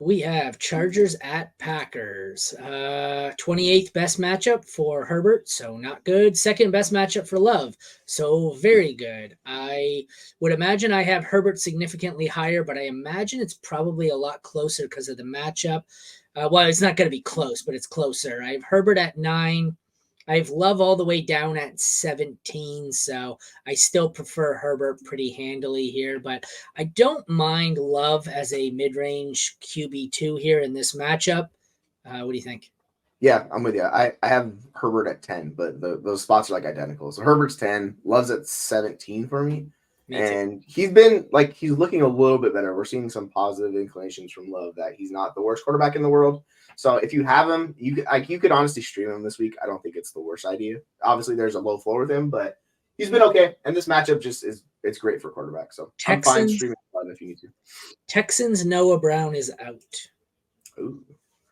We have Chargers at Packers. 28th best matchup for Herbert, so not good. Second best matchup for Love, so very good. I would imagine I have Herbert significantly higher, but I imagine it's probably a lot closer because of the matchup. Well, it's not going to be close, but it's closer. I have Herbert at 9. I have Love all the way down at 17, so I still prefer Herbert pretty handily here, but I don't mind Love as a mid-range QB2 here in this matchup. What do you think? Yeah, I'm with you. I have Herbert at 10, but those spots are like identical. So Herbert's 10, Love's at 17 for me. Me too. And he's looking a little bit better. We're seeing some positive inclinations from Love that he's not the worst quarterback in the world. So if you have him, you could honestly stream him this week. I don't think it's the worst idea. Obviously, there's a low floor with him, but he's been okay. And this matchup it's great for quarterback. So I'm fine Texans, streaming Love if you need to. Texans Noah Brown is out. Ooh.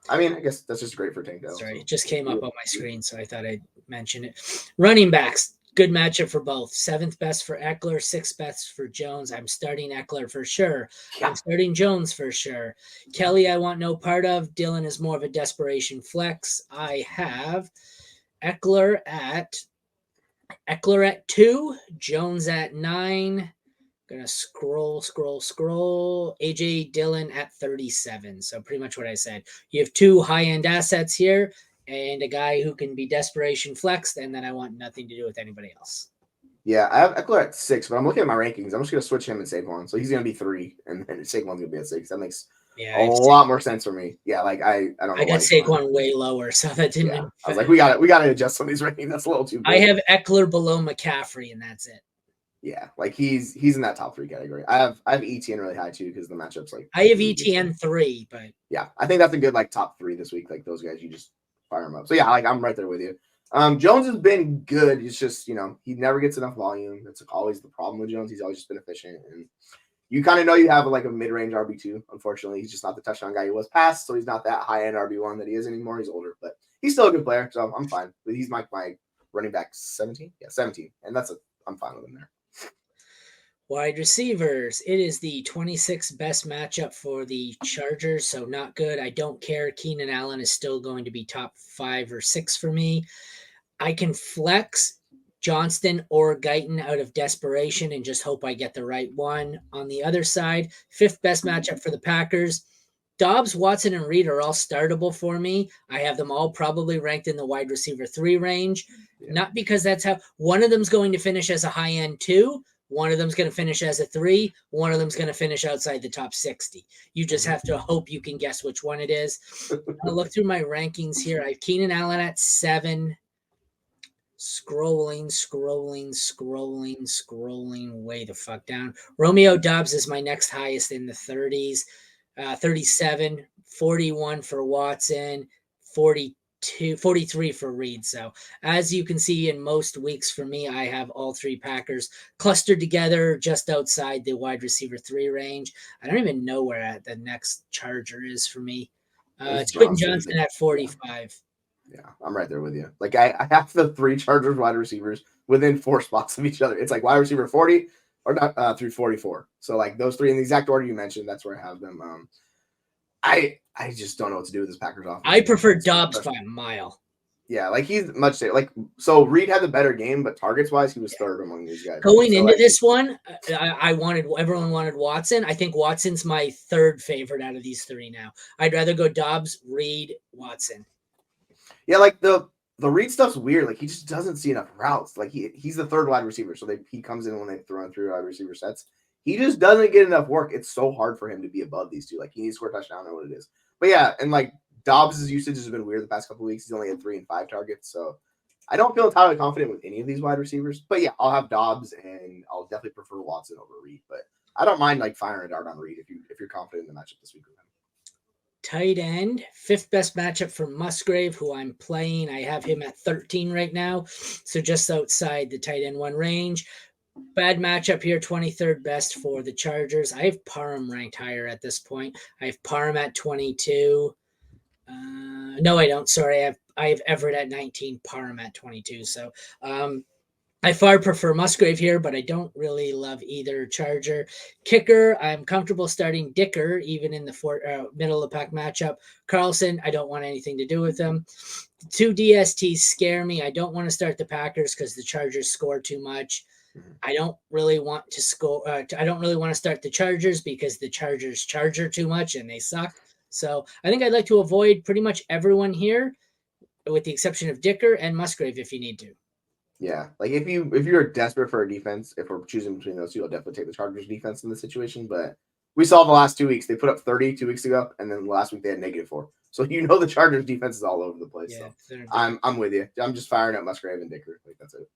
I mean, I guess that's just great for Tank Dell. Sorry, So. it just came up on my screen, so I thought I'd mention it. Running backs, good matchup for both. 7th best for Eckler, 6th best for Jones. I'm starting Eckler for sure. Yeah. I'm starting Jones for sure. Kelly, I want no part of. Dylan is more of a desperation flex. I have Eckler at 2, Jones at 9. Gonna scroll. AJ Dillon at 37. So pretty much what I said. You have 2 high-end assets here and a guy who can be desperation flexed, and then I want nothing to do with anybody else. Yeah, I have Eckler at 6, but I'm looking at my rankings. I'm just gonna switch him and Saquon. So he's gonna be 3, and then Saquon's gonna be at 6. That makes a lot more sense for me. Yeah, like I don't know. I got Saquon way lower, so that didn't. Yeah, I was like, we gotta adjust some of these rankings. That's a little too big. I have Eckler below McCaffrey, and that's it. Yeah, like he's in that top 3 category. I have ETN really high too because the matchups like I have ETN 3, but yeah, I think that's a good like top 3 this week. Like those guys, you just fire them up. So yeah, like I'm right there with you. Jones has been good. It's just he never gets enough volume. That's always the problem with Jones. He's always just been efficient, and you kind of know you have like a mid-range RB2. Unfortunately, he's just not the touchdown guy he was past, so he's not that high-end RB1 that he is anymore. He's older, but he's still a good player, so I'm fine. But he's my running back 17, 17, and I'm fine with him there. Wide receivers. It is the 26th best matchup for the Chargers, so not good. I don't care. Keenan Allen is still going to be top 5 or 6 for me. I can flex Johnston or Guyton out of desperation and just hope I get the right one. On the other side, 5th best matchup for the Packers. Dobbs, Watson, and Reed are all startable for me. I have them all probably ranked in the wide receiver 3 range. Yeah. Not because that's how one of them's going to finish as a high end 2. One of them's going to finish as a 3. One of them's going to finish outside the top 60. You just have to hope you can guess which one it is. I'll look through my rankings here. I have Keenan Allen at 7. Scrolling way the fuck down. Romeo Dobbs is my next highest in the 30s. 37, 41 for Watson, 43 for Reed. So as you can see in most weeks for me, I have all 3 Packers clustered together just outside the wide receiver 3 range. I don't even know where the next Charger is for me. It's Quentin Johnson at 45. Yeah, I'm right there with you. Like I have the 3 Chargers wide receivers within 4 spots of each other. It's like wide receiver 40 or not through 44. So like those 3 in the exact order you mentioned, that's where I have them. I just don't know what to do with this Packers offense. I prefer Dobbs by a mile. Yeah, like he's much safer. Like so, Reed had the better game, but targets wise, he was 3rd among these guys. Going into this one, everyone wanted Watson. I think Watson's my 3rd favorite out of these 3 now. I'd rather go Dobbs, Reed, Watson. Yeah, like the Reed stuff's weird. Like he just doesn't see enough routes. Like he's the 3rd wide receiver, so he comes in when they throw 3 wide receiver sets. He just doesn't get enough work. It's so hard for him to be above these 2. Like he needs to score a touchdown. I don't know what it is. But yeah, and like Dobbs' usage has been weird the past couple of weeks. He's only had 3 and 5 targets, so I don't feel entirely confident with any of these wide receivers. But yeah, I'll have Dobbs, and I'll definitely prefer Watson over Reed. But I don't mind like firing a dart on Reed if you're confident in the matchup this week with him. Tight end, 5th best matchup for Musgrave, who I'm playing. I have him at 13 right now, so just outside the tight end 1 range. Bad matchup here, 23rd best for the Chargers. I have Parham ranked higher at this point. I have Parham at 22. No, I don't. Sorry, I have Everett at 19, Parham at 22. So I far prefer Musgrave here, but I don't really love either Charger. Kicker, I'm comfortable starting Dicker even in the middle of the pack matchup. Carlson, I don't want anything to do with him. Two DSTs scare me. I don't want to start the Packers because the Chargers score too much. I don't really want to score. I don't really want to start the Chargers because the Chargers charger too much and they suck. So I think I'd like to avoid pretty much everyone here, with the exception of Dicker and Musgrave if you need to. Yeah, like if you're desperate for a defense, if we're choosing between those two, I'll definitely take the Chargers defense in this situation. But we saw the last 2 weeks they put up 30 2 weeks ago, and then last week they had -4. So the Chargers defense is all over the place. Yeah, So they're I'm with you. I'm just firing up Musgrave and Dicker. Like that's it.